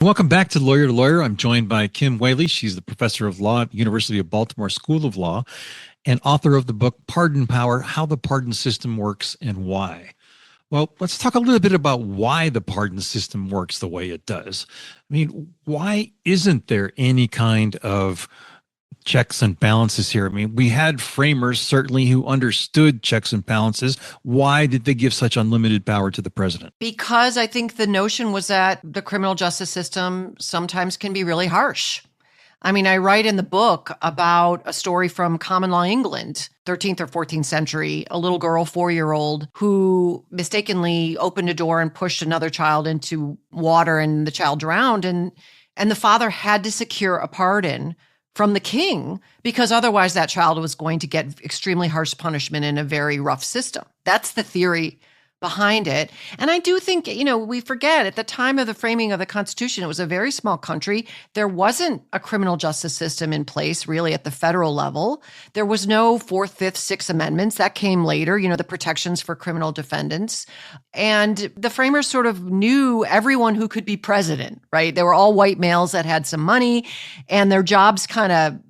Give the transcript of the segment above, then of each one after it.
Welcome back to Lawyer to Lawyer. I'm joined by Kim Wehle. She's the professor of law at University of Baltimore School of Law and author of the book Pardon Power: How the Pardon System Works and Why. Well, let's talk a little bit about why the pardon system works the way it does. I mean, why isn't there any kind of checks and balances here? I mean, we had framers certainly who understood checks and balances. Why did they give such unlimited power to the president? Because I think the notion was that the criminal justice system sometimes can be really harsh. I mean, I write in the book about a story from common law England, 13th or 14th century, a little girl, 4-year-old, who mistakenly opened a door and pushed another child into water, and the child drowned. And the father had to secure a pardon from the king because otherwise that child was going to get extremely harsh punishment in a very rough system. That's the theory behind it. And I do think, we forget at the time of the framing of the Constitution, it was a very small country. There wasn't a criminal justice system in place really at the federal level. There was no Fourth, Fifth, Sixth Amendments. That came later, the protections for criminal defendants. And the framers sort of knew everyone who could be president, right? They were all white males that had some money, and their jobs kind of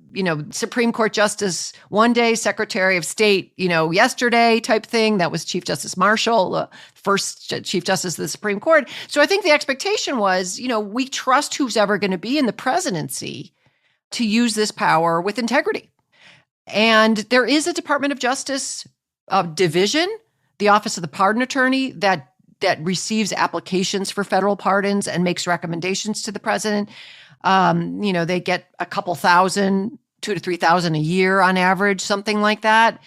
Supreme Court Justice one day, Secretary of State, yesterday type thing. That was Chief Justice Marshall, first Chief Justice of the Supreme Court. So I think the expectation was, we trust who's ever going to be in the presidency to use this power with integrity. And there is a Department of Justice division, the Office of the Pardon Attorney, that receives applications for federal pardons and makes recommendations to the president. They get a couple thousand, 2,000 to 3,000 a year on average, something like that.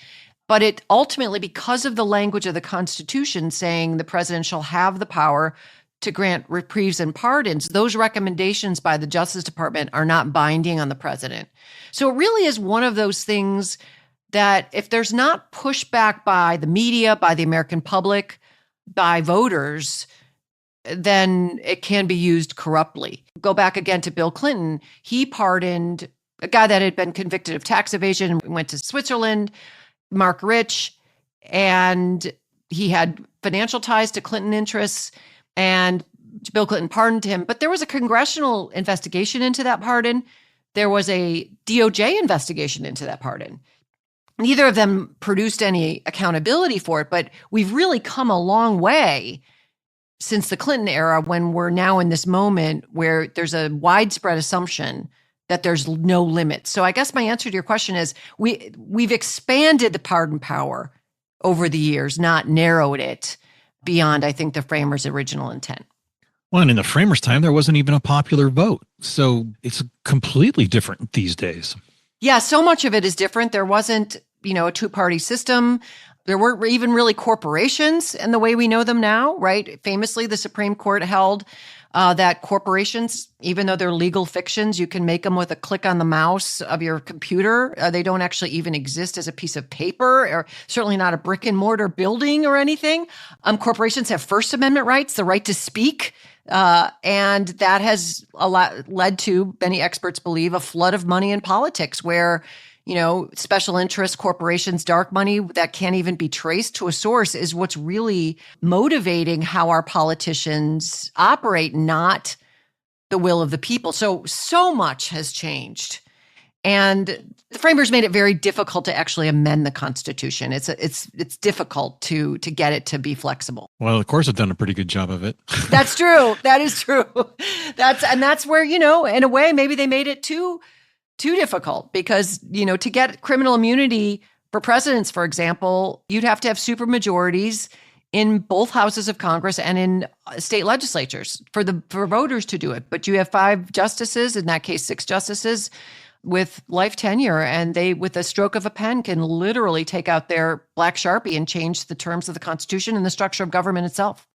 But it ultimately, because of the language of the Constitution saying the president shall have the power to grant reprieves and pardons, those recommendations by the Justice Department are not binding on the president. So it really is one of those things that if there's not pushback by the media, by the American public, by voters, then it can be used corruptly. Go back again to Bill Clinton. He pardoned a guy that had been convicted of tax evasion and went to Switzerland, Mark Rich, and he had financial ties to Clinton interests, and Bill Clinton pardoned him. But there was a congressional investigation into that pardon. There was a DOJ investigation into that pardon. Neither of them produced any accountability for it, but we've really come a long way since the Clinton era, when we're now in this moment where there's a widespread assumption that there's no limit. So I guess my answer to your question is we've expanded the pardon power over the years, not narrowed it beyond, I think, the framers' original intent. Well, and in the framers' time, there wasn't even a popular vote. So it's completely different these days. Yeah, so much of it is different. There wasn't, a two-party system. There weren't even really corporations in the way we know them now, right? Famously, the Supreme Court held that corporations, even though they're legal fictions, you can make them with a click on the mouse of your computer. They don't actually even exist as a piece of paper, or certainly not a brick and mortar building or anything. Corporations have First Amendment rights, the right to speak. And that has led to, many experts believe, a flood of money in politics where special interest corporations, dark money that can't even be traced to a source is what's really motivating how our politicians operate, not the will of the people. So much has changed. And the framers made it very difficult to actually amend the Constitution. It's difficult to get it to be flexible. Well, of course, I've done a pretty good job of it. That's true. That is true. That's where, in a way, maybe they made it too difficult because, to get criminal immunity for presidents, for example, you'd have to have supermajorities in both houses of Congress and in state legislatures for voters to do it. But you have 5 justices, in that case, 6 justices with life tenure, and they, with a stroke of a pen, can literally take out their black Sharpie and change the terms of the Constitution and the structure of government itself.